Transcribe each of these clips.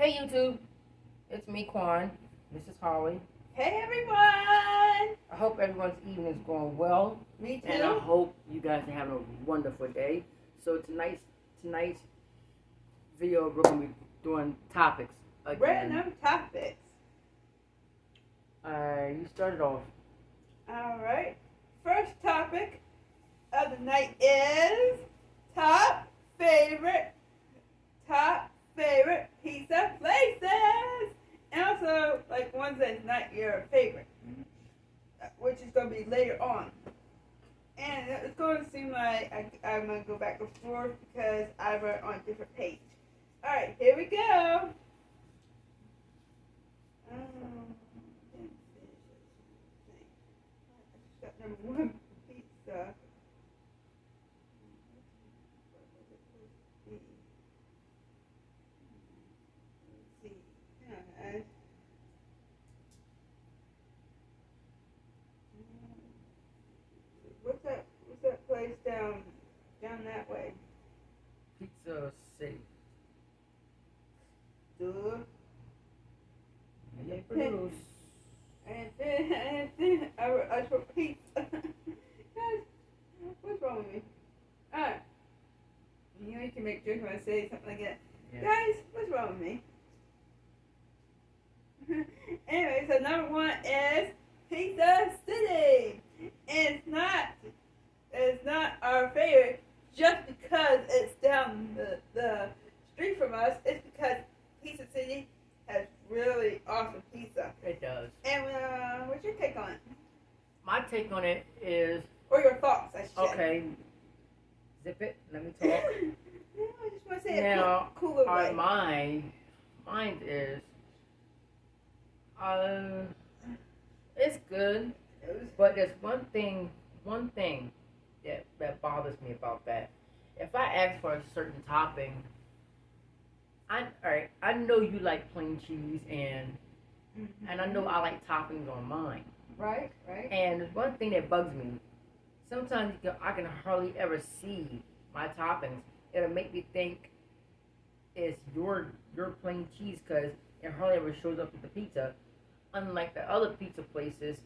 Hey YouTube, it's me Quan, Mrs. Holly. Hey everyone! I hope everyone's evening is going well. Me too. And I hope you guys are having a wonderful day. So tonight's video we're gonna be doing topics again. Random topics. You started off. Alright. First topic of the night is top favorite pizza places. And also like ones that's not your favorite. Which is gonna be later on. And it's going to seem like I'm going to go back and forth because I wrote on a different page. Alright, here we go. I got number one pizza. Let's see. Yeah, What's that place down that way? Pizza City. Duh. Yeah, produce. I put pizza. Guys, what's wrong with me? Alright. You know you can make jokes when I say something like that. Yeah. Guys, what's wrong with me? Anyway, so number one is Pizza City. And it's not our favorite just because it's down the street from us. It's because Pizza City has really awesome pizza. It does. And what's your take on it? My take on it is Or your thoughts, I should say. okay. Zip it. Let me talk. No, I just want to say Now, a cooler way. mine is it's good, but there's one thing that bothers me about that. If I ask for a certain topping, I know you like plain cheese and I know I like toppings on mine. Right. And there's one thing that bugs me. Sometimes I can hardly ever see my toppings. It'll make me think it's your plain cheese because it hardly ever shows up with the pizza. Unlike the other pizza places,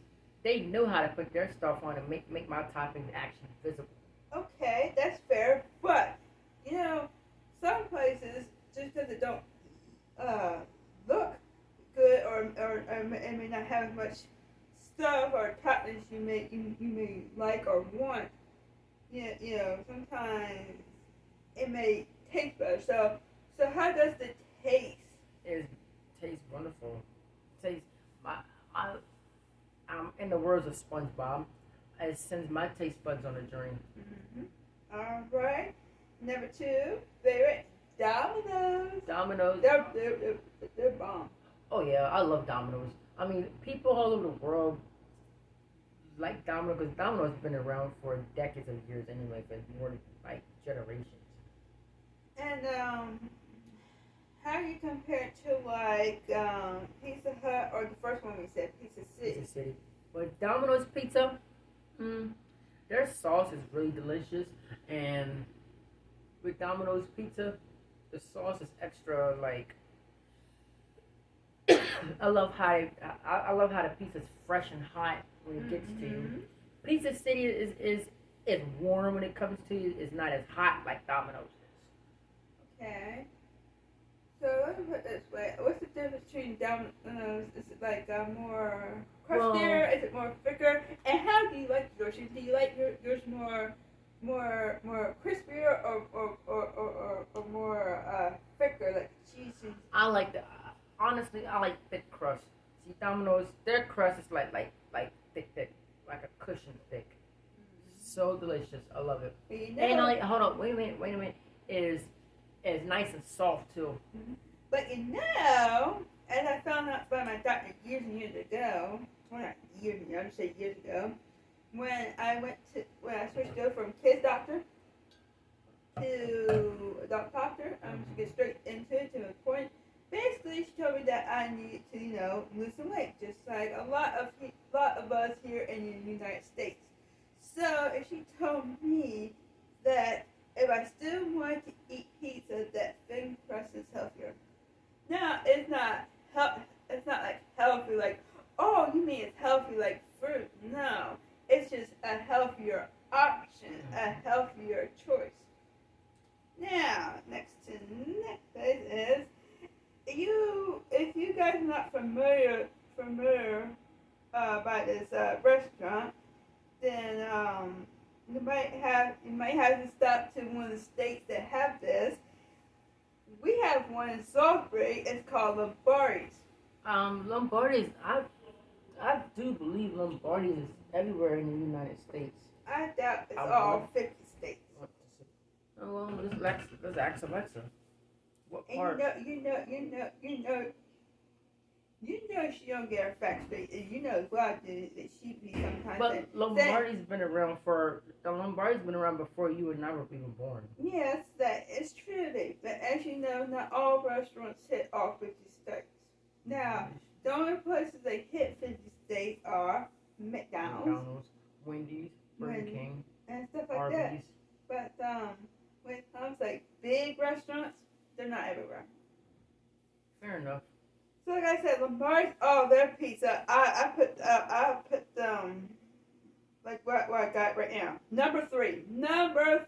they know how to put their stuff on and make my toppings actually visible. Okay, that's fair. But, some places, just because it don't look good or it may not have as much stuff or toppings you may like or want, sometimes it may taste better. So how does the taste? It tastes wonderful. It tastes in the words of SpongeBob, it sends my taste buds on a journey. All right. Number two, favorite Domino's. Domino's. They're bomb. Oh yeah, I love Domino's. I mean, people all over the world like Domino's because Domino's has been around for decades of years anyway, but more like generations. And how do you compare it to like Pizza Hut or the first one we said, Pizza City? Pizza City. But Domino's pizza, their sauce is really delicious, and with Domino's pizza, the sauce is extra. Like I love how the pizza's fresh and hot when it gets to you. Pizza City is warm when it comes to you. It's not as hot like Domino's is. Okay. So let me put it this way: what's the difference between Domino's? Is it like more crustier? Is it more thicker? And how do you like yours? Do you like yours more crispier or more thicker, like cheesy? Honestly, I like thick crust. See, Domino's, their crust is like thick, like a cushion thick. So delicious, I love it. And hold on, wait a minute, is nice and soft too. But as I found out by my doctor years and years ago, well not years and years, I would say years ago, when I switched to go from kids doctor to adult doctor, to get straight into it to the point. Basically, she told me that I needed to, lose some weight, just like a lot of us here in the United States. So, she told me that if I still wanted to eat pizza, that thin crust is healthier. Now, option, a healthier choice. Now, next place is if you guys are not familiar by this restaurant, then you might have to stop to one of the states that have this. We have one in Salisbury. It's called Lombardi's. Lombardi's. I do believe Lombardi's is everywhere in the United States. I doubt it's all 50 states. Oh well, let's ask Alexa. What And part? you know she don't get her facts straight. And you know as well that she be sometimes. But Lombardi's been around before you and I were even born. Yes, that is true. But as you know, not all restaurants hit all 50 states. Now, the only places they hit 50 states are McDonald's, Wendy's, Burger King, and stuff like Arby's. that. But when it comes like big restaurants, they're not everywhere. Fair enough. So like I said, Lombardi's, their pizza. I put like what I got right now. Number three. Now there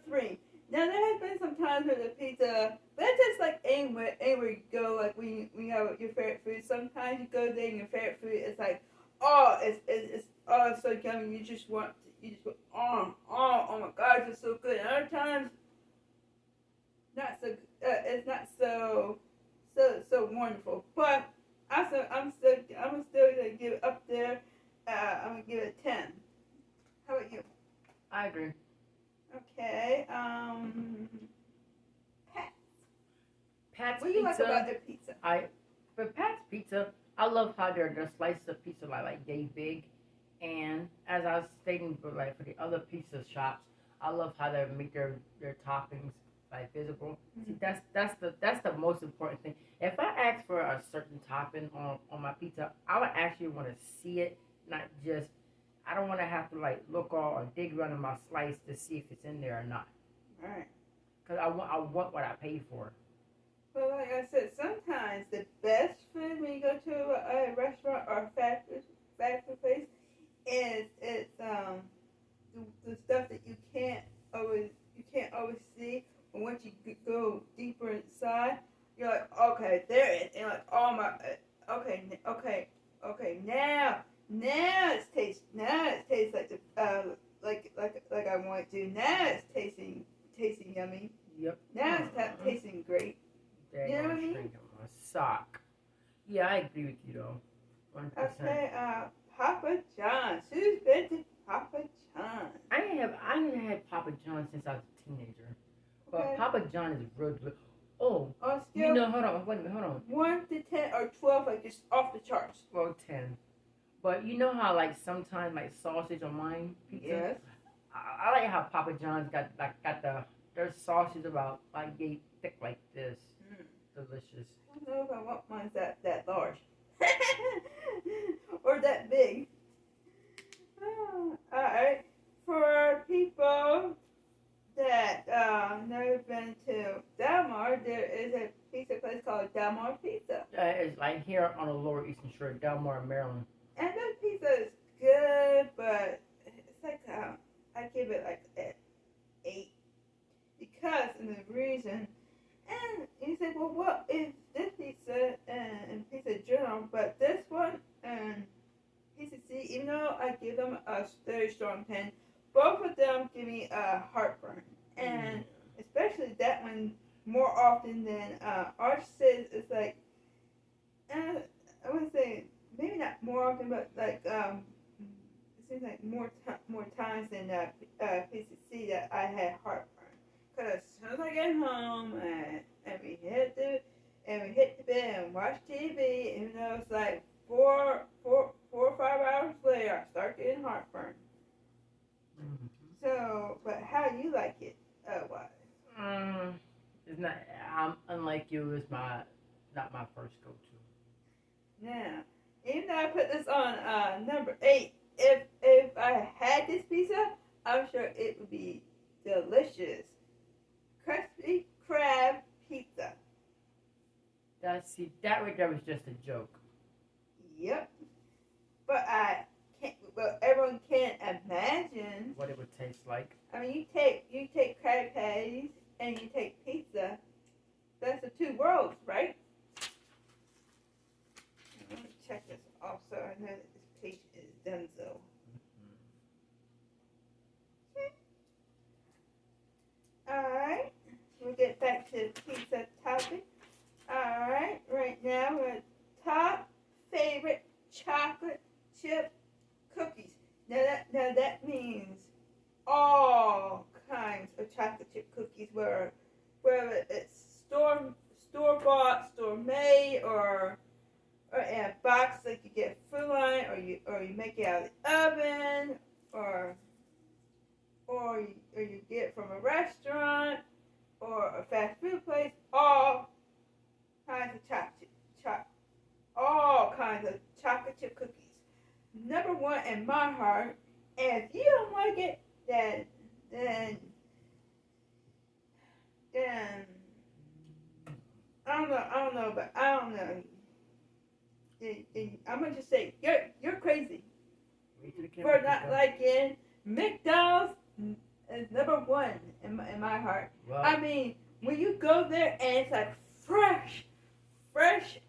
has been some times where the pizza, but it's just like anywhere you go, like when you have your favorite food. Sometimes you go there and your favorite food is like, it's so yummy. You just want oh my God, it's so good. And other times, not so. It's not so wonderful. But I'm still gonna give it up there. I'm gonna give it a 10. How about you? I agree. Okay. Pat's What do you Pizza. like about their pizza? For Pat's Pizza, I love how their slices of pizza like yay big, and as I was stating for the other pizza shops, I love how they make their toppings like visible. Mm-hmm. See, that's the most important thing. If I ask for a certain topping on my pizza, I would actually want to see it, not just. I don't want to have to like look all or dig around in my slice to see if it's in there or not. All right. Cause I want what I paid for. Well, like I said, sometimes the best food when you go to a restaurant or a fast food place is the stuff that you can't always see. But once you go deeper inside, you're like, okay, there it is. And you're like, oh my, okay, now it tastes like the like I want it to. Now it's tasting yummy. Yep. Now it's tasting great. Dang, You know what I I'm mean? straight on my sock. Yeah, I agree with you though. 100%. Okay, Papa John's. Who's been to Papa John's? I ain't had Papa John since I was a teenager. But Okay. Papa John is real good. Oh, On scale hold on, wait a minute, hold on. 1 to 10 or 12, like just off the charts. Well, 10. But you know how like sometimes like sausage on mine pizza? Yes. I like how Papa John's got their sausage about like yay thick like this. Delicious. I don't know if I want mine that large. Or that big. Alright. For people that never been to Delmar, there is a pizza place called Delmar Pizza. It's like here on the Lower Eastern Shore, Delmar, Maryland. And that pizza is good, but it's like I give it like an 8 because, and the reason. And you say, well, what is this pizza and pizza general, but this one and Pizza C, even though I give them a very strong 10, both of them give me a heartburn. And especially that one more often than ours says it's like, I wouldn't say, maybe not more often, but like, it seems like more times than Pizza C that I had heartburn. Because as soon as I get home and we hit the bed and watch TV, even though it's like 4 or 5 hours later, I start getting heartburn. Mm-hmm. So, but how do you like it? It's not. Unlike you, it's not my first go-to. Now, even though I put this on number 8, if I had this pizza, I'm sure it would be delicious. Crispy crab pizza. That right there was just a joke. Yep. But I can't. Well, everyone can imagine what it would tastes like. I mean, you take Krabby Patties and you take pizza. That's the two worlds, right? Let me check this also. I know that this page is done so. Alright, we'll get back to the pizza topic. Alright, right now we're top favorite chocolate chip cookies. Now that means all kinds of chocolate chip cookies, whether it's store bought, store made, or in a box like you get Food Line, or you make it out of the oven, or you get it from a restaurant or a fast food place. All kinds of all kinds of chocolate chip cookies. Number one in my heart, and if you don't like it, then I don't know, but I don't know. I'm gonna just say you're crazy for not liking McDonald's. Is number one in my heart. Well, I mean, when you go there and it's like fresh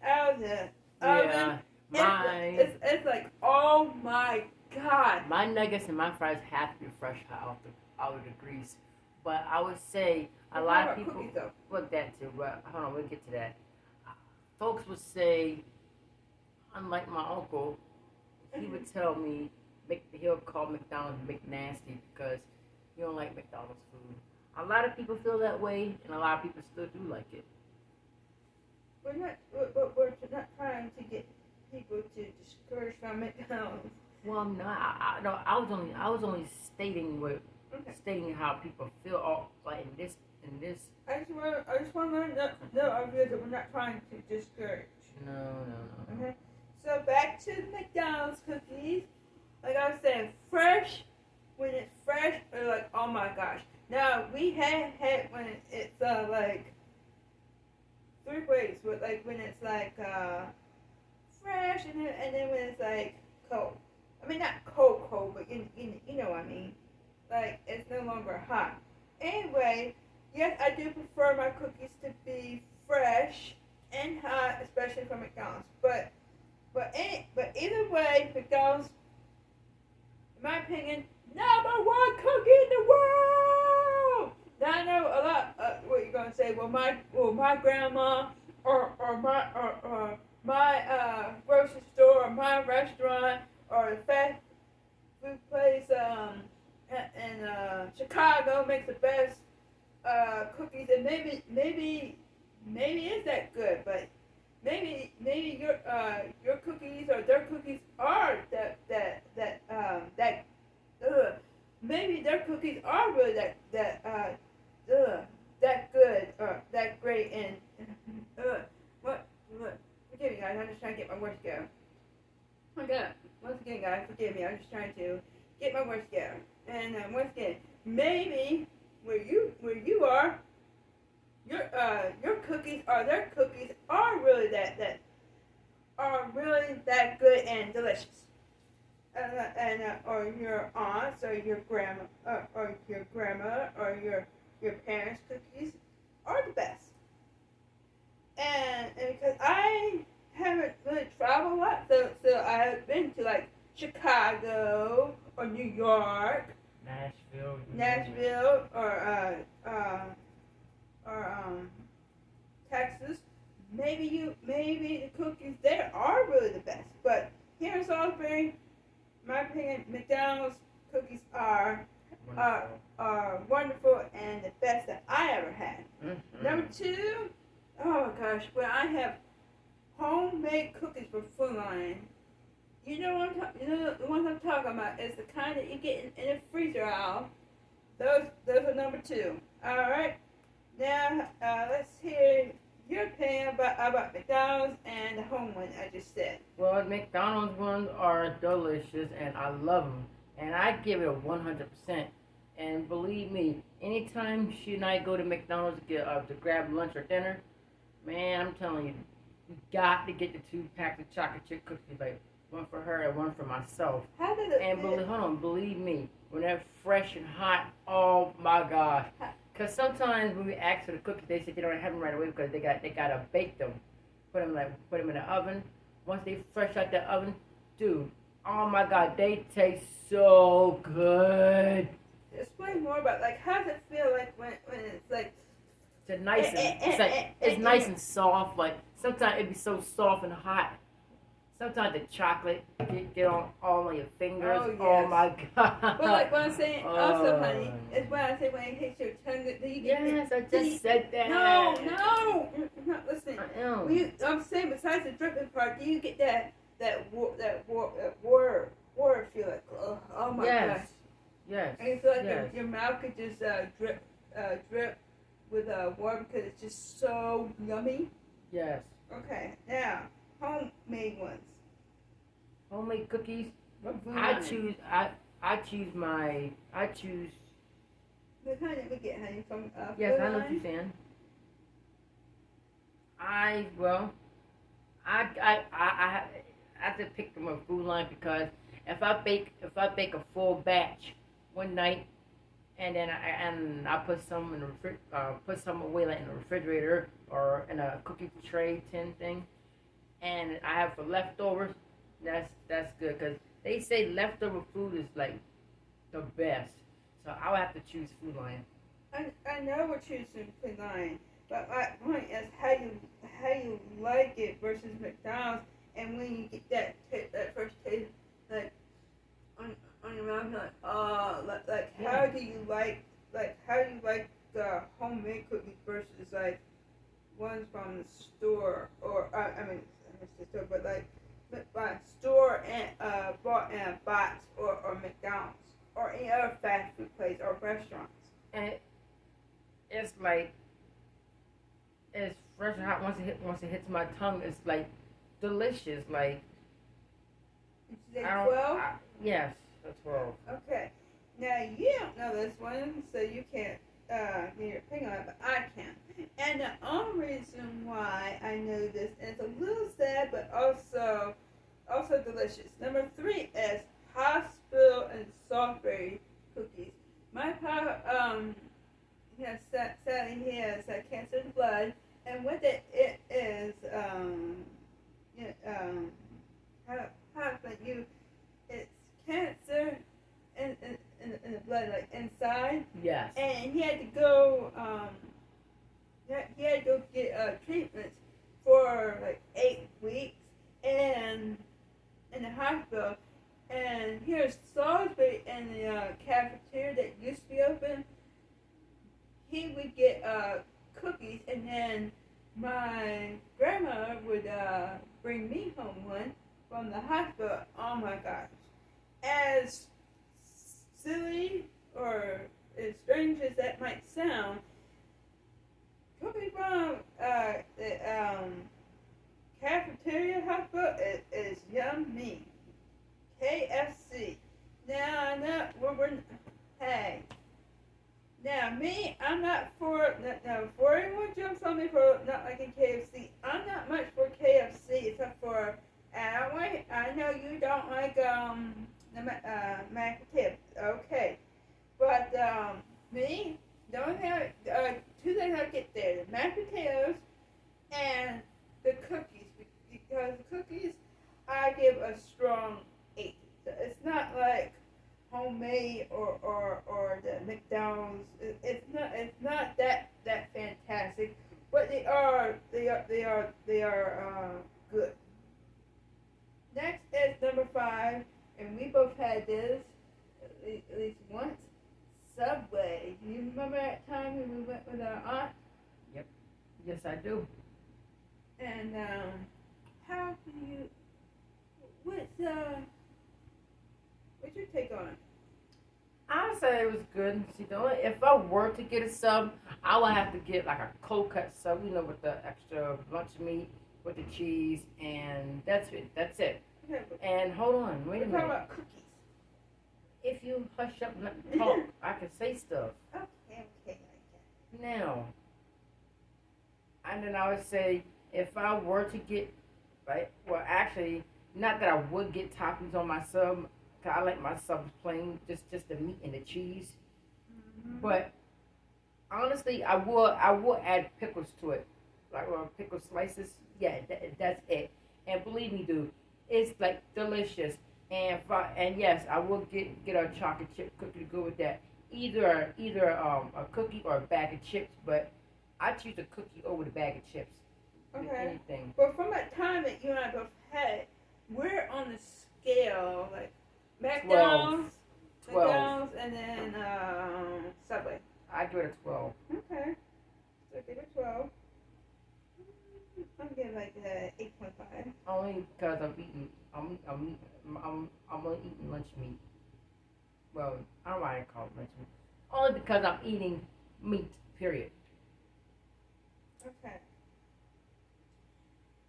out of the oven, it's like, oh my God. My nuggets and my fries have to be fresh out of the grease. But I would say a lot of people look that too. But hold on, we'll get to that. Folks would say, unlike my uncle, he would tell me he'll call McDonald's McNasty because he don't like McDonald's food. A lot of people feel that way, and a lot of people still do like it. We're not trying to get people to discourage from McDonald's. Well, no, I was only stating stating how people feel. All like in this. I just want to learn that we're not trying to discourage. No. Okay. So back to the McDonald's cookies. Like I was saying, fresh. When it's fresh, we're like, oh my gosh. Now we had when it's like 3 ways. With like when it's like fresh, and then when it's like cold. I mean not cold, but you know what I mean. Like it's no longer hot. Anyway, yes, I do prefer my cookies to be fresh and hot, especially from McDonald's. But either way, McDonald's, in my opinion, number one cookie in the world. Now I know a lot. What you're gonna say? Well, my grandma or my grocery store or my restaurant or the fast food place in Chicago makes the best cookies, and maybe it's that good, but maybe your cookies or their cookies are maybe their cookies are really that good or that great, and what forgive me guys, I'm just trying to get my words together. Oh my God, once again guys, forgive me, I'm just trying to get my words together. And once again, maybe where you are, your cookies or their cookies are really that good and delicious. Or your aunts or your grandma or your parents' cookies are the best. And because I haven't really traveled a lot, so I have been to like Chicago or New York, Nashville or Texas. Maybe the cookies there are really the best, but here in Salisbury, in my opinion, McDonald's cookies are wonderful and the best that I ever had. Mm-hmm. Number 2, oh gosh, when I have homemade cookies from Food Line, you know the ones I'm talking about is the kind that you get in the freezer aisle. Those are number 2. All right. Now let's hear your opinion about McDonald's and the home one I just said. Well, McDonald's ones are delicious, and I love them, and I give it a 100%. And believe me, anytime she and I go to McDonald's to grab lunch or dinner, man, I'm telling you, you got to get the 2 packs of chocolate chip cookies. Like, one for her, and one for myself. How did it And feel? believe me, when they're fresh and hot, oh my gosh. Cause sometimes when we ask for the cookies, they say they don't have them right away because they gotta bake them, put them in the oven. Once they fresh out the oven, dude, oh my god, they taste so good. Explain more about like how does it feel like when it's like It's nice and it's like it's nice and soft. Like sometimes it be so soft and hot. Sometimes the chocolate get on all on your fingers. Oh, yes. Oh my god. well, like what I'm saying also, honey, Oh. is when I say when it hits your tongue, do you get Yes, I just said that. No, you're not listening. I am. I'm saying besides the dripping part, do you get that water feel like oh my Yes. gosh, Yes. and you feel like Yes. your mouth could just drip with water because it's just so yummy. Yes. Okay, now homemade ones. Homemade cookies. What food I on it? choose. I choose. The kind that we get, honey, from Yes, Food I know what Line. you're saying. Well, I have to pick from a food line because if I bake a full batch one night and then I put some in the put some away like in the refrigerator or in a cookie tray tin thing, and I have for leftovers. That's good because they say leftover food is like the best. So I would have to choose Food Line. I know we're choosing Food Line, but my point is how you like it versus McDonald's, and when you get that first taste, like on your mouth, like how do you like the homemade cookies versus like ones from the store or I mean the store, but like by store and bought in a box or McDonald's or any other fast food place or restaurants. And it's like it's fresh and hot once it hits my tongue. It's like delicious. Like Did you say I don't. 12? Yes, that's 12. Okay. Now you don't know this one, so you can't get your opinion on it, but I can. And the only reason why I know this, and it's a little sad, but also delicious. Number 3 is hospital and softberry cookies. My papa, sadly he has cancer in the blood, and what it is, how you, it's cancer in the blood, like inside, Yes. and he had to go, get treatments for like 8 weeks, and in the hospital. And here's Salisbury in the cafeteria that used to be open. He would get cookies, and then my grandma would bring me home one from the hospital. Oh my gosh. As silly or as strange as that might sound, cookies from the cafeteria hospital is yummy. KFC. Now, hey. Now, me, I'm not for, now, before anyone jumps on me for not liking KFC, I'm not much for KFC except for, I know you don't like, the mac and chips, okay. But, me, the only thing, 2 things I get there, the mashed potatoes and the cookies, because the cookies, I give a strong 8. So it's not like homemade or the McDonald's. It's not that fantastic, but they are good. Next is number 5, and we both had this at least once. Subway. Do you remember that time when we went with our aunt? Yep. Yes, I do. And how do you? What's your take on it? I would say it was good. See, if I were to get a sub, I would have to get like a cold cut sub, with the extra lunch meat with the cheese, and that's it. That's it. Okay, And hold on, wait a we're talking minute. about cookies. If you hush up and let me talk, I can say stuff. Okay. Now, and then I would say if I were to get, right, well, actually, Not that I would get toppings on my sub, 'cause I like my subs plain, just the meat and the cheese. But honestly, I will add pickles to it, like pickle slices. Yeah, that's it. And believe me, dude, it's like delicious. And yes, I will get a chocolate chip cookie to go with that. Either a cookie or a bag of chips, but I choose a cookie over the bag of chips. Okay. Anything. But from that time that you and I both had, we're on the scale like 12. McDonald's, 12. McDonald's, and then Subway. I give it a 12. Okay. So give it 12. I'm giving like 8.5. Only because I'm only eating lunch meat. Well, I don't know why I call it lunch meat. Only because I'm eating meat. Period. Okay.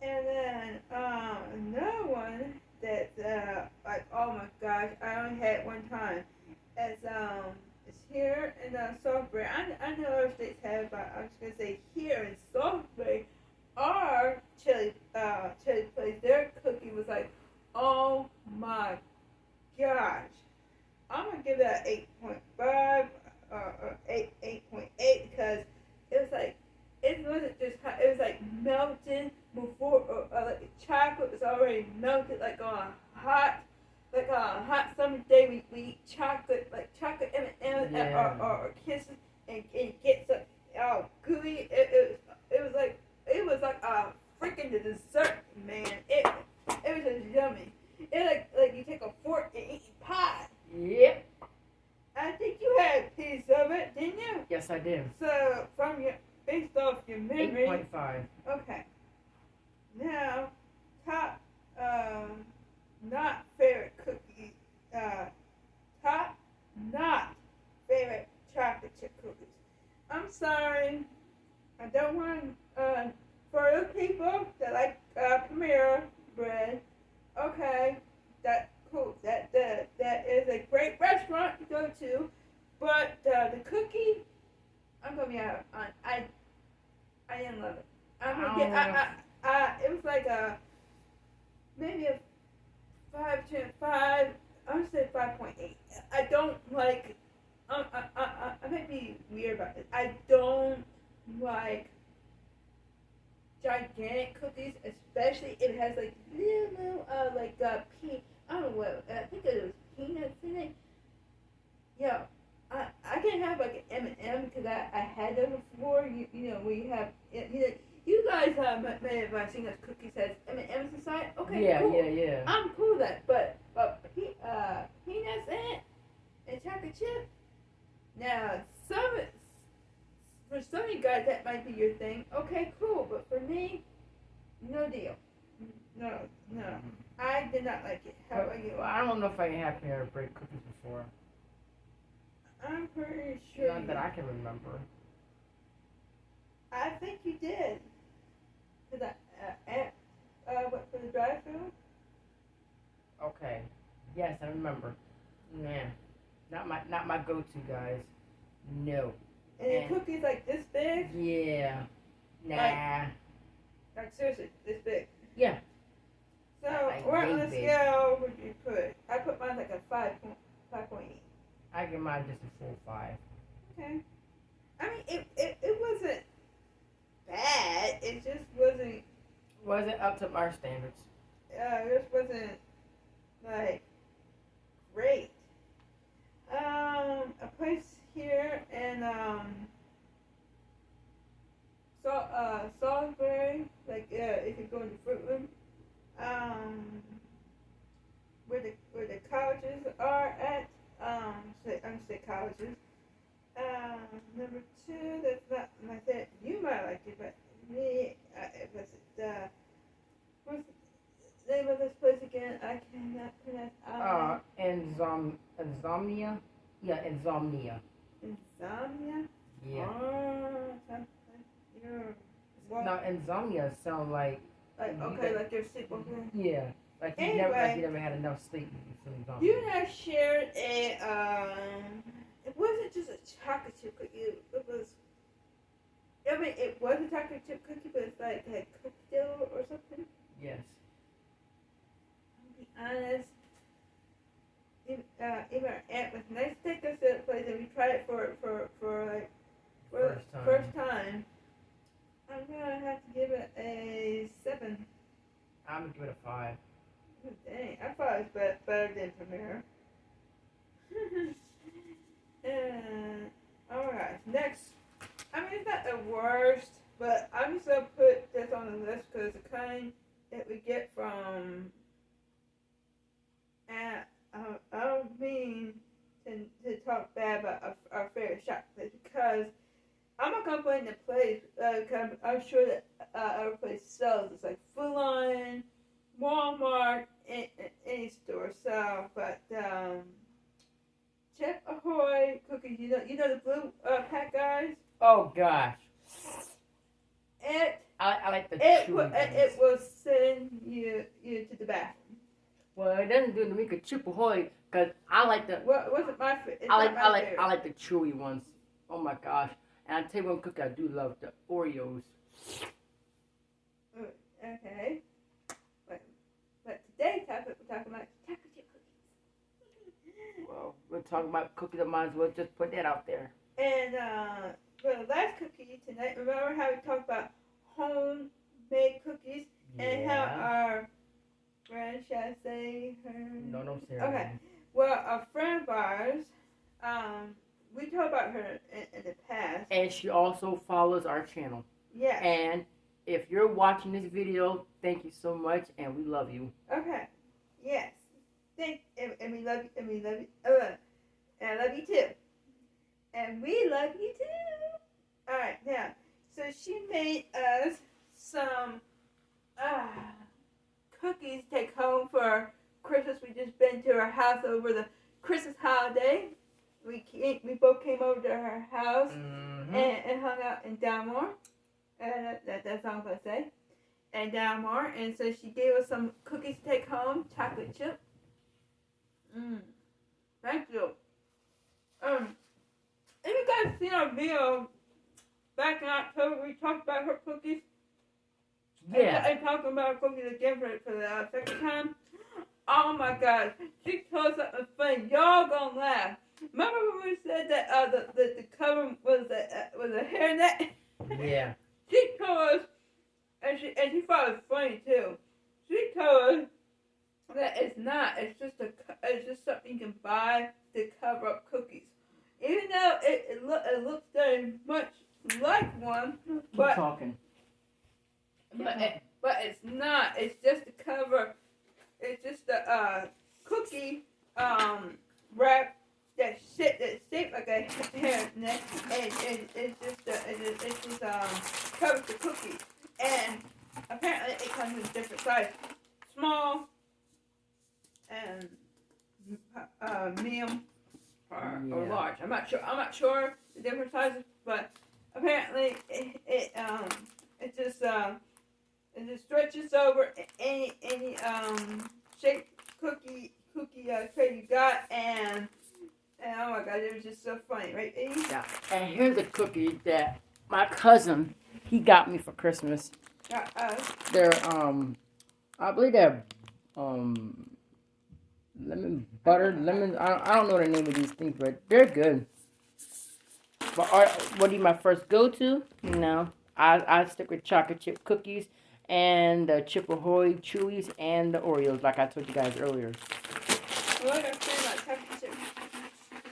And then another one that like, oh my gosh, I only had it one time. It's here in Salisbury. I know other states have it, but I was gonna say here in Salisbury, our chili place, their cookie was like, oh my gosh. I'm gonna give that 8.5 or 8.8 because it was like, it wasn't just hot, it was like melting before, like the chocolate was already melted, like on a hot summer day. We eat chocolate, like chocolate M&Ms Yeah. or Kisses, and it gets all gooey. It was like a freaking dessert, man. It was just yummy. It like you take a fork and eat pie. Yep. I think you had a piece of it, didn't you? Yes, I did. So based off your memory. 8.5. Okay. Now, top not favorite cookie. Top not favorite chocolate chip cookies. I'm sorry. I don't want for those people that like Premier bread. Okay, that cool. That is a great restaurant to go to, but the cookie, I'm gonna be out on. I didn't love it. I'm gonna get. It was like maybe a 5.5. I'm gonna say 5.8. I don't like. I might be weird about it. I don't like gigantic cookies, especially if it has like little I don't know what, I think it was peanuts in it. Yeah, I can have like an M&M because I had them before. You know we have you guys may have seen those cookies has M&Ms inside. Okay, Yeah, cool. yeah. I'm cool with that, but peanuts in it and chocolate chip. Now for some of you guys that might be your thing. Okay, cool, but for me, no deal. No. I did not like it. How about you? Well, I don't know if I had peanut bread cookies before. I'm pretty sure. Not that I can remember. I think you did. Cause went for the drive-thru. Okay. Yes, I remember. Yeah. Not my go-to, guys. No. And the cookies like this big. Yeah. Nah. Like seriously, this big. Yeah. So Like where on the big. scale would you put? I put mine like a 5.8. I give mine just a full 5. Okay. I mean, it wasn't bad. It just wasn't. Wasn't up to our standards. It just wasn't like great. A place here in Salisbury, like if you're going to Fruitland, where the colleges are at. I'm gonna say colleges. Number 2, that's not my thing. You might like it, but me, what's the name of this place again? I cannot pronounce. Insomnia? Yeah, Insomnia. Insomnia? Yeah. Well, Now, Insomnia sound like like you're sick. Okay. yeah, like you Anyway. never had enough sleep. You insomnia. You and I shared a it wasn't just a chocolate chip cookie. It was. I mean, it was a chocolate chip cookie, but it's like had cookie dough or something. Yes. first time, I'm gonna have to give it a 7. I'm gonna give it a 5. Oh, dang, I thought it was better than Premiere. Alright, next. I mean, it's not the worst, but I'm just gonna put this on the list because the kind that we get from. And I don't mean to talk bad about our favorite shop because I'm not gonna put in the place because I'm sure that our place sells. It's like Food Lion, Walmart, any store. So, but Chip Ahoy cookies. You know the blue pack guys. Oh gosh. It I like the it chewy will, ones. it will send you to the bathroom. Well, it doesn't do it to me because Chip Ahoy, because I like the. Well, it wasn't my favorite. I like the chewy ones. Oh my gosh! And I tell you one cookie I do love, the Oreos. Okay. But today's topic we're talking about chocolate chip cookies. Well, we're talking about cookies. I might as well just put that out there. And for the last cookie tonight, remember how we talked about homemade cookies and how our friend, shall I say her? No, don't say her Okay. name. Well, a friend of ours, we talked about her in the past. And she also follows our channel. Yes. And if you're watching this video, thank you so much, and we love you. Okay. Yes. And we love you. And we love you. And I love you too. And we love you too. All right. Now, so she made us some cookies to take home for Christmas. We just been to her house over the Christmas holiday. We both came over to her house and hung out in Dalmore. That's all I'm going to say. And Dalmore. And so she gave us some cookies to take home, chocolate chip. Thank you. If you guys seen our video back in October, we talked about her cookies. Yeah. And talking about cookies again for the second time. Oh my God. She told us something funny. Y'all gonna laugh. Remember when we said that the cover was a hairnet? Yeah. She told us, and she thought it was funny too. She told us that it's not. It's just something you can buy to cover up cookies. Even though it looks very much like one, but Keep talking. But it's not. It's just to cover. It's just a cookie wrap that's shaped like a hairnet, and it's just covers the cookie. And apparently it comes in different sizes, small and medium or large. I'm not sure the different sizes, but apparently it just stretches over any shaped cookie tray you got, and oh my God, it was just so funny, right, Eddie? Yeah. And here's a cookie that my cousin he got me for Christmas. They're I believe they're lemon. I don't know the name of these things, but they're good. But what do you my first go to? No, I stick with chocolate chip cookies and the Chip Ahoy Chewies and the Oreos, like I told you guys earlier. Well, like I said about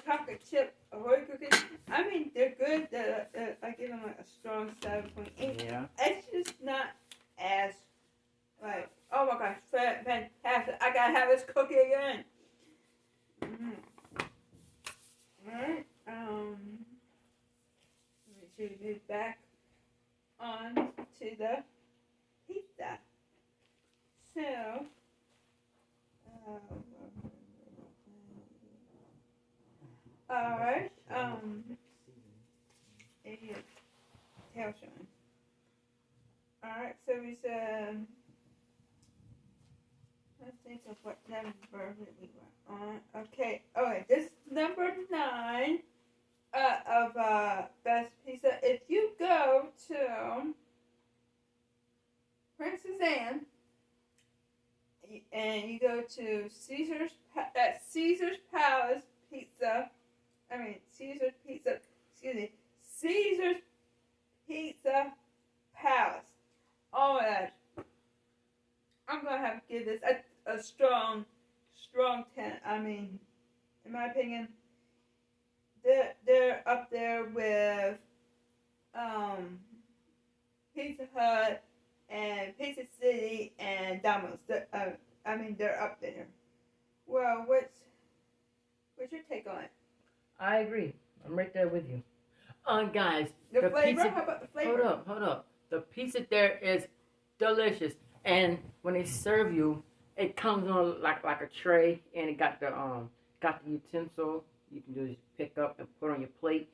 chocolate chip Ahoy cookies, I mean they're good. I give them like a strong 7.8. Yeah. It's just not as like, oh my gosh, fantastic! I gotta have this cookie again. Alright, let me move back on to the pizza. So, alright, idiot, tail showing. Alright, so we said, let's think of what number we were on. Okay, this is number 9 of Best Pizza. If you go to Princess Anne and you go to Caesar's Palace Pizza, Caesar's I mean, in my opinion, they're up there with um, Pizza Hut and Pizza City and Domino's. I mean, they're up there. Well, what's your take on it? I agree. I'm right there with you. Guys, The flavor? pizza. How about the flavor? Hold up. The pizza there is delicious, and when they serve you, it comes on like a tray, and it got the utensil you can just pick up and put on your plate.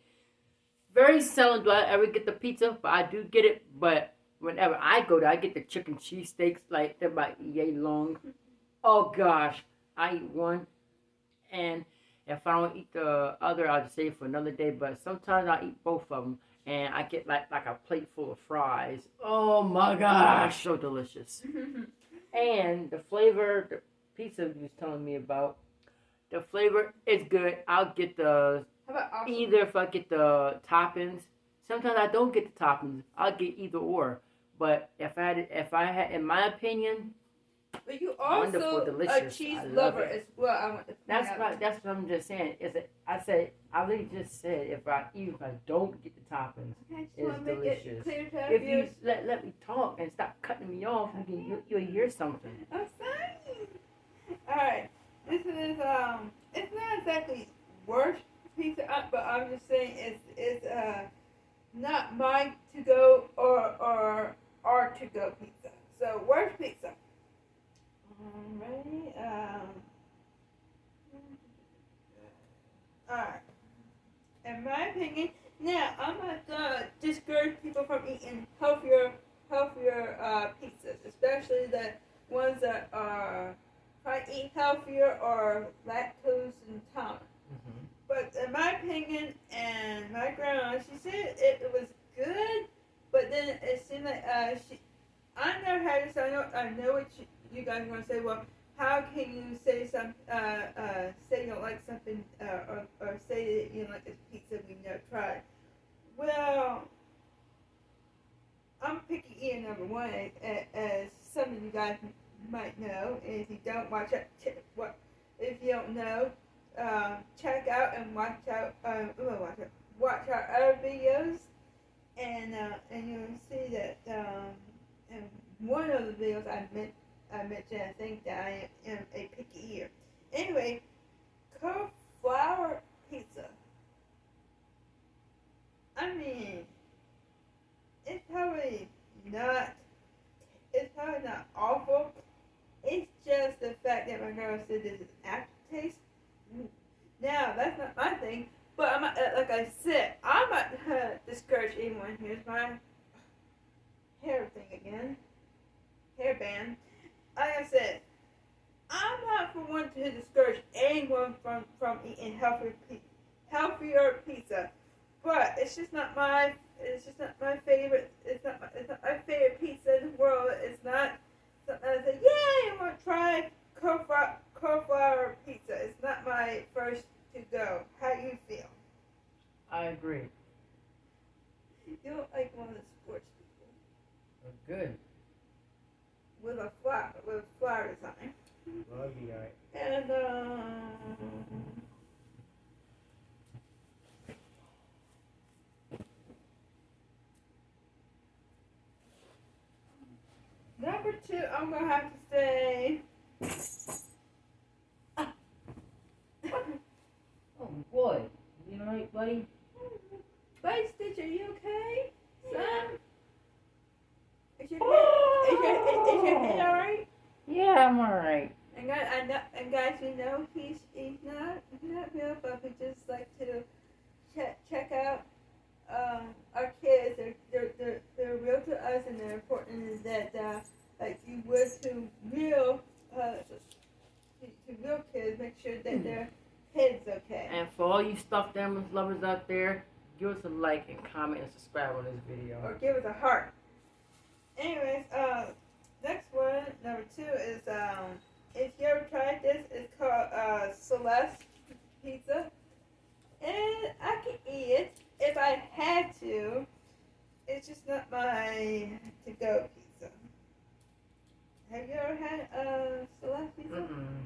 Very seldom do I ever get the pizza, but I do get it. But whenever I go there, I get the chicken cheesesteaks, like they're about yay long. Oh gosh, I eat one, and if I don't eat the other, I'll just save it for another day. But sometimes I eat both of them, and I get like a plate full of fries. Oh my gosh, so delicious! And the flavor, the pizza you was telling me about, the flavor is good. I'll get the How about awesome? either if I get the toppings. Sometimes I don't get the toppings. I'll get either or. But if I had, in my opinion, But you wonderful, also a delicious. cheese I love lover it. as well. I want to point out. That's what I'm just saying. I literally just said even if I don't get the toppings, I just it's want to make delicious. it clear to our If you viewers. let me talk and stop cutting me off, you'll hear something. I'm sorry. Alright. This is it's not exactly worst pizza, but I'm just saying it's not my to go or our to go pizza. So worst pizza. Ready? Alright. In my opinion, now I'm not gonna discourage people from eating healthier pizzas, especially the ones that are trying to eat healthier or lactose intolerant. Mm-hmm. But in my opinion, and my grandma, she said it was good, but then it seemed like I never had it, so I know what you guys are gonna say. Well, how can you say say you don't like something, or say that you don't like this pizza we never tried? Well, I'm picky eater number one, as some of you guys might know. And if you don't if you don't know, check out and watch our other videos, and you'll see that in one of the videos I mentioned, I think that I am a picky eater. Anyway, cauliflower pizza. I mean, it's probably not awful. It's just the fact that my girl said there's an aftertaste. Now, that's not my thing, but I'm not, like I said, I'm not discourage anyone. Here's my hair thing again. Hairband. Like I said, I'm not for one to discourage anyone from eating healthier pizza, but it's just not my favorite. It's not my favorite pizza in the world. It's not something I say, yay, I want to try cauliflower pizza. It's not my first to go. How do you feel? I agree. You look like one of the sports people. Good. With a flower design. Well, I'll be alright. And number two, I'm gonna have to say. Oh boy, you alright, buddy? Buddy Stitch, are you okay? Son? Is your head alright? Yeah, I'm alright. And guys, you know he's not real, but we just like to check out our kids. They're real to us, and they're important that like you would to real kids. Make sure that their head's okay. And for all you stuffed animals lovers out there, give us a like and comment and subscribe on this video. Or give us a heart. Anyways, next one, number two, is if you ever tried this, it's called Celeste Pizza. And I can eat it if I had to. It's just not my to-go pizza. Have you ever had Celeste Pizza? Mm-mm.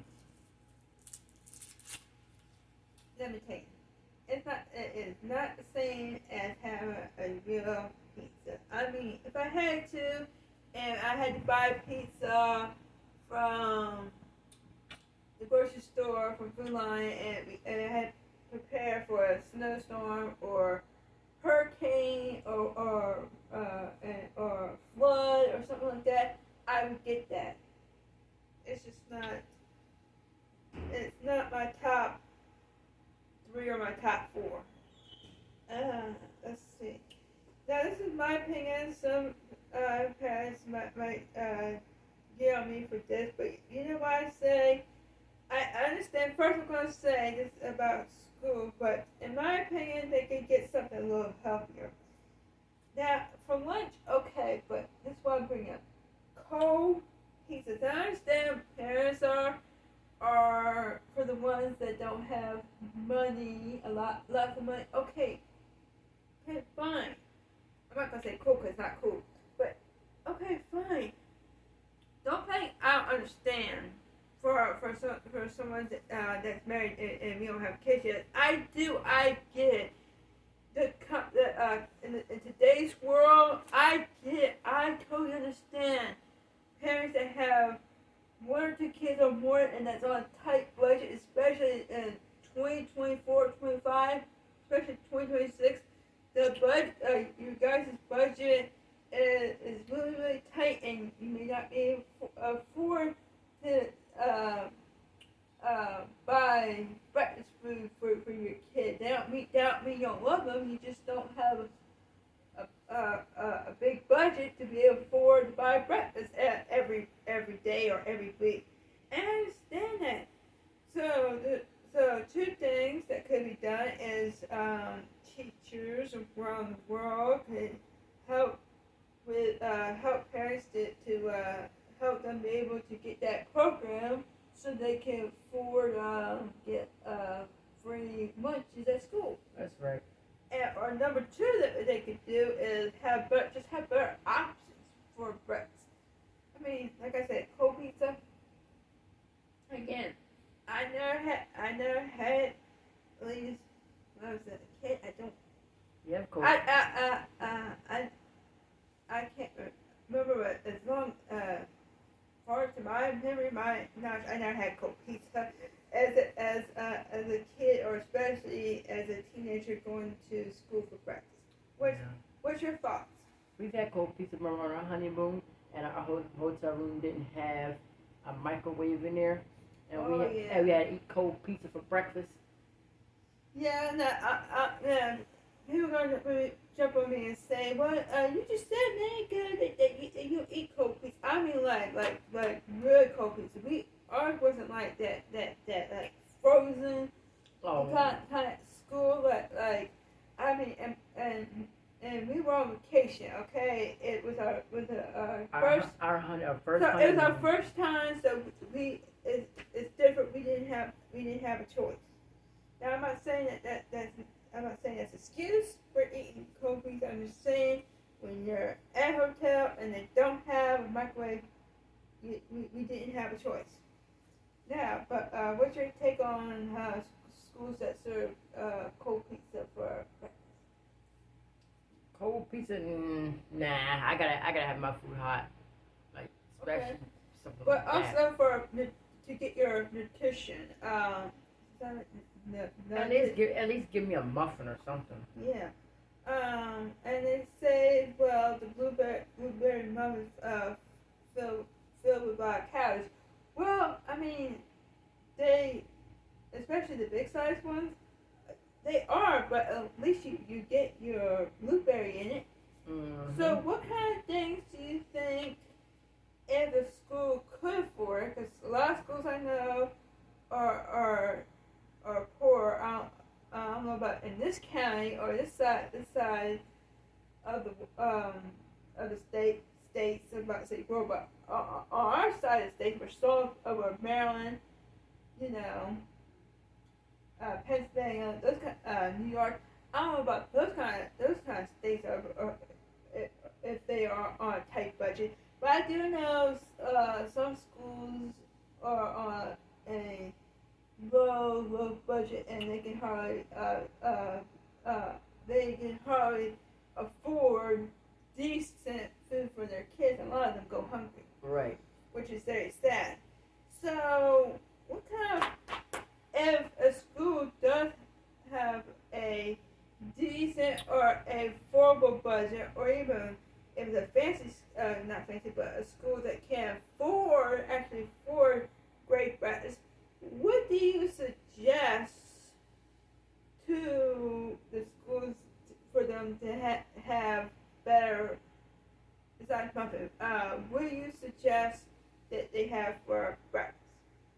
pizza. I mean, if I had to, and I had to buy pizza from the grocery store from Food Line, and I had to prepare for a snowstorm or hurricane or flood or something like that, I would get that. It's just not. It's not my top three or my top four. Let's see. Now this is my opinion. Some parents might get on me for this, but you know what I say. I understand. First, I'm going to say this about school, but in my opinion, they could get something a little healthier. Now, for lunch, okay, but this is what I'm bringing up. Cold pizzas. I understand parents are for the ones that don't have money, lots of money. Okay, fine. I'm not gonna say cool because it's not cool, but okay, fine. Don't think I don't understand for someone that's married and we don't have kids yet. I do. I get it. In today's world, I get it. I totally understand. Parents that have one or two kids or more and that's on a tight budget, especially in 2024, 25, especially 2026, the budget, your guys' budget is really, really tight, and you may not be able to afford to buy breakfast food for your kid. They don't mean you don't love them. You just don't have a big budget to be able to afford to buy breakfast every day or every week. And I understand that. So two things that could be done is teachers around the world could help with help parents to help them be able to get that program so they can afford get free lunches at school. That's right. And, or number two that they could do is have better options for breakfast. I mean, like I said, cold pizza. Again, I never had at least when I was a kid. I don't. You have cold. I can't remember, but as long far to my memory, I never had cold pizza as a kid, or especially as a teenager going to school for breakfast. What's your thoughts? We've had cold pizza on our honeymoon, and our hotel room didn't have a microwave in there, and we had to eat cold pizza for breakfast. Yeah, no, people are going to jump on me and say, "Well, you just said a minute ago that you eat cold pizza." I mean, like really cold pizza. Ours wasn't like that like frozen kind of school. Like I mean, and we were on vacation. Okay, it was our first. Our first. So it was our first time. So it's different. We didn't have a choice. Now I'm not saying I'm not saying that's an excuse for eating cold pizza. I'm just saying when you're at a hotel and they don't have a microwave, we didn't have a choice. Now, but what's your take on schools that serve cold pizza for breakfast? Cold pizza? Nah, I gotta have my food hot, like especially something but like that. also to get your nutrition. At least give me a muffin or something. Yeah. And they say, well, the blueberry muffins filled with calories. Well, I mean, they, especially the big size ones, they are, but at least you get your blueberry in it. Mm-hmm. So what kind of things do you think the school could afford? Because a lot of schools I know are poor. I don't know about in this county or this side of the states. I'm about to say world, but on our side of the state, we're still over Maryland, Pennsylvania, New York. I don't know about those kind of states if they are on a tight budget. But I do know some schools are on a low budget, and they can hardly afford So, what kind of, if a school does have a decent or a affordable budget, or even if it's a fancy, not fancy, but a school that can actually afford great breakfast, what do you suggest to the schools for them to have better, besides muffin, what do you suggest that they have for breakfast?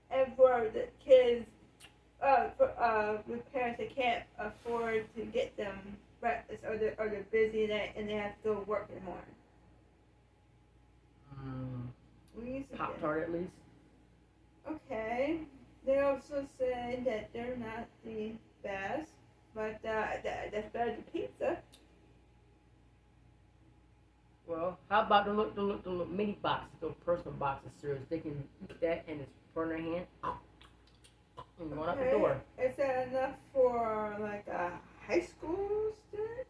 And for the kids, with parents that can't afford to get them breakfast, or they're busy and they have to go work in the morning. What do you suggest? Pop-Tart at least. Okay. They also say that they're not the best, but that's better than pizza. Well, how about the little mini boxes, those personal boxes, cereals? They can eat that and just put in their hand and going out the door. Is that enough for like a high school student?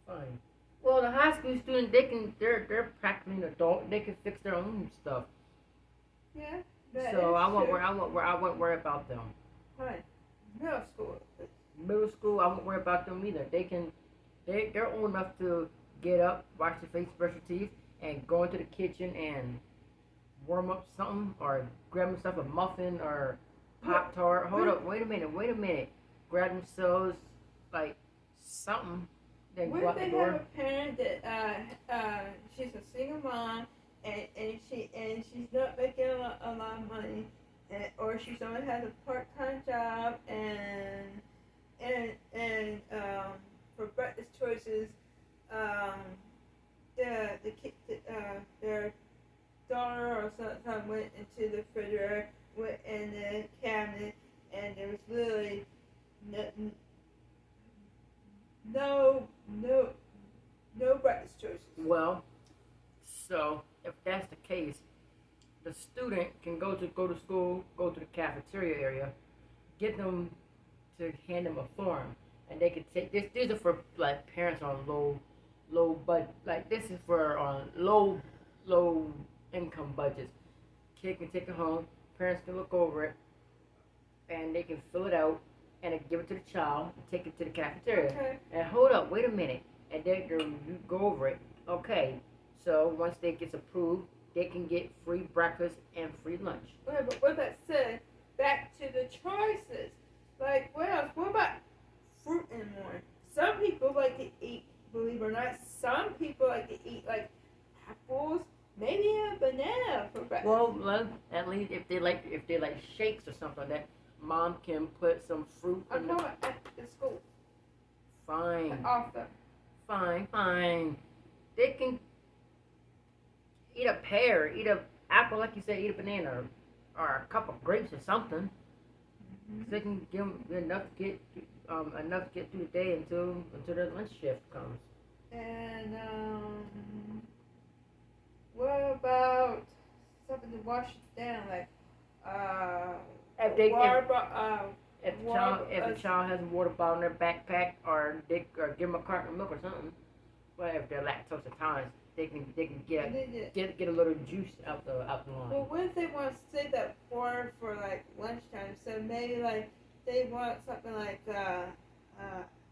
Fine. Well, the high school student, they're practically an adult. They can fix their own stuff. Yeah. So I won't worry about them. Fine. Middle school. Middle school, I won't worry about them either. They're old enough to get up, wash their face, brush their teeth, and go into the kitchen and warm up something, or grab themselves a muffin or Pop-Tart. Hold up, wait a minute. Grab themselves like something. Then What go if out the they door. have a parent that she's a single mom and she's not making a lot of money, or she only has a part-time job and for breakfast choices, their daughter or son went into the refrigerator, went in the cabinet, and there was literally no breakfast choices. Well, so if that's the case, the student can go to school, go to the cafeteria area, get them to hand them a form, and they can take this. These are for like parents on low budget. Like this is for on low income budgets. Kid can take it home. Parents can look over it, and they can fill it out and give it to the child. And take it to the cafeteria. Okay. And hold up, wait a minute, and then you go over it. Okay, so once they gets approved, they can get free breakfast and free lunch. Okay, but with that said, back to the choices. Like, what else? What about fruit in the morning? Some people like to eat, believe it or not, some people like to eat like apples, maybe a banana for breakfast. Well, at least if they like shakes or something like that, mom can put some fruit I'm in talking about at the school. Fine. Often. Fine. They can eat a pear, eat a apple, like you said, eat a banana, or a couple of grapes or something. Mm-hmm. They can give them enough to get through the day until their lunch shift comes. And what about something to wash it down, like if the child has a water bottle in their backpack, or give them a carton of milk or something. Well, if they're lactose intolerant, they can get a little juice out the line. Well, what if they want to save that water for like lunchtime? So maybe like they want something like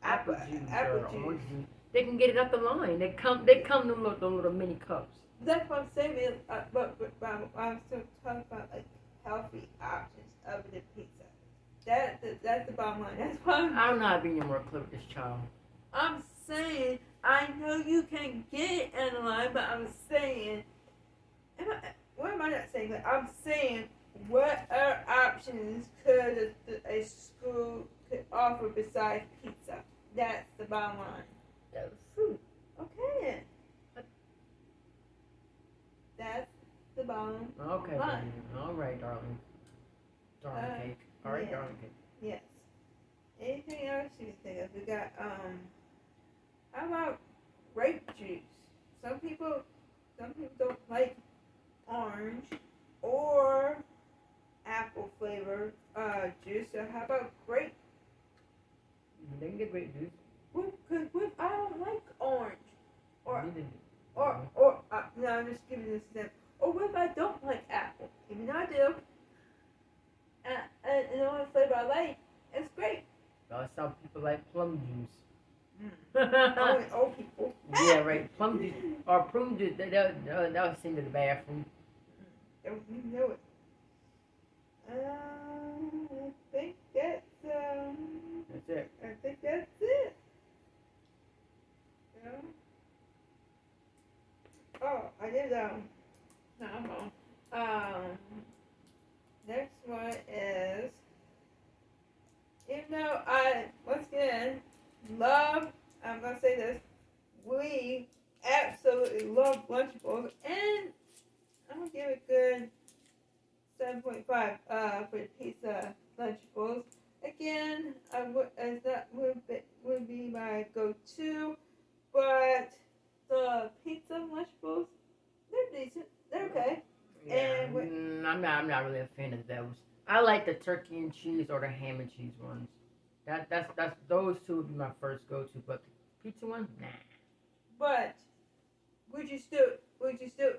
apple juice or orange juice. They can get it up the line. They come in those little mini cups. That's what I'm saying. But I'm still talking about like healthy options other than pizza. That's the bottom line. That's why I'm not being more clear with this child. I'm saying, I know you can get it in the line, but I'm saying, what am I not saying? Like, I'm saying, what other options could a school could offer besides pizza? That's the bottom line. That's fruit. Okay then. That's the bottom Okay, line. All right, darling. Darling cake. All right, yeah. darling cake. Yes. Anything else you can think of? We got, how about grape juice? Some people don't like orange or apple flavor juice. So how about grape? They can get grape juice. I don't like orange. No, I'm just giving this example. Or what if I don't like apple, even though I do. And the only flavor I like, it's great. Well, some people like plum juice. Only old people. Yeah, right. Plum juice or prune juice. That was sent to the bathroom. Don't you know it? I think That's it. I think that's it. Yeah. Oh, I did no, I'm wrong. Next one is, even though I once again love, I'm gonna say this, we absolutely love Lunchables, and I'm gonna give it a good 7.5 for the pizza Lunchables. Again, would be my go-to, but the pizza Lunchables, they're decent. They're okay. Yeah, And I'm not really a fan of those. I like the turkey and cheese or the ham and cheese ones. That's those two would be my first go-to, but the pizza one, nah. but would you still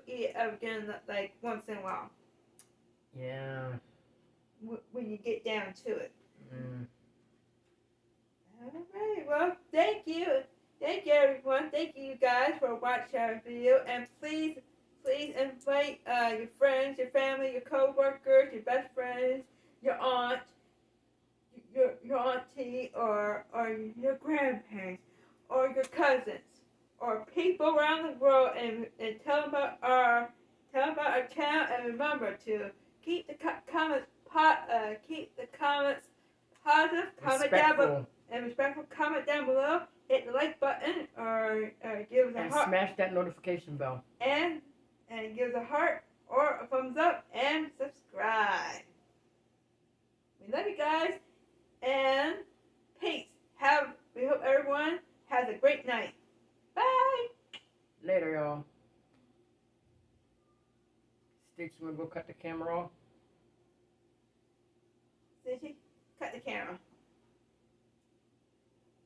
eat it again like once in a while Yeah. when you get down to it? Mm. Alright, well, thank you everyone. Thank you guys for watching our video, and please invite your friends, your family, your co-workers, your best friends, your aunt, your auntie, or your grandparents, or your cousins, or people around the world, and tell them about our channel, and remember to keep the comments positive, comment down below, and respectful, comment down below, hit the like button, or give us a And heart, smash that notification bell. and give us a heart or a thumbs up, and subscribe. We love you guys, and peace. We hope everyone has a great night. Bye. Later, y'all. Stitch, you wanna go cut the camera off? Stitchy, cut the camera.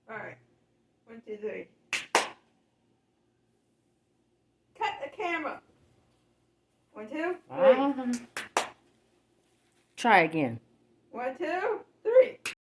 Alright. 1, 2, 3. Cut the camera. 1, 2, 3. Try again. 1, 2.